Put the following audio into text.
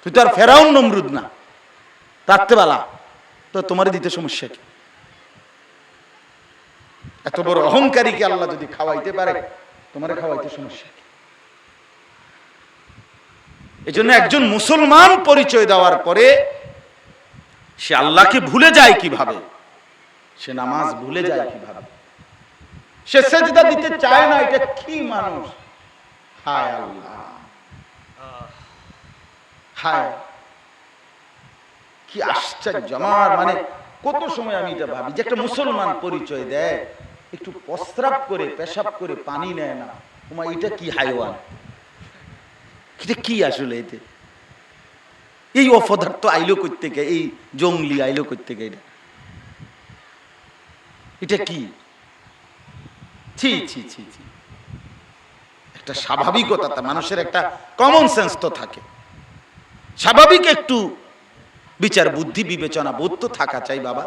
তুই তো আর ফেরাউন নমরুদ না রাখতে বালা, তো তোমারে দিতে সমস্যা কি? এত বড় অহংকারীকে আল্লাহ যদি খাওয়াইতে পারে, তোমারে খাওয়াইতে সমস্যা কি? এই জন্য একজন মুসলমান পরিচয় দেওয়ার পরে সে আল্লাহকে ভুলে যায় কিভাবে, সে নামাজ ভুলে যায় কিভাবে, সে সেজদা দিতে চায় না। এটা কি মানুষ! হায় আল্লাহ, হায় কি আশ্চর্য! আমার মানে কত সময় আমি এটা ভাবি যে একটা মুসলমান পরিচয় দেয়, একটু প্রস্রাব করে পেশাব করে পানি নেয় না, ওমা এটা কি হাইওয়ান! এটা কি আসলে? এতে এই অপদার্থ আইলো কই থেকে? এই জঙ্গলি আইলো কই থেকে? এটা কি? ছি ছি ছি ছি! একটা স্বাভাবিকতা, মানুষের একটা কমন সেন্স তো থাকে, স্বাভাবিক একটু বিচার বুদ্ধি বিবেচনা বোধ তো থাকা চাই বাবা।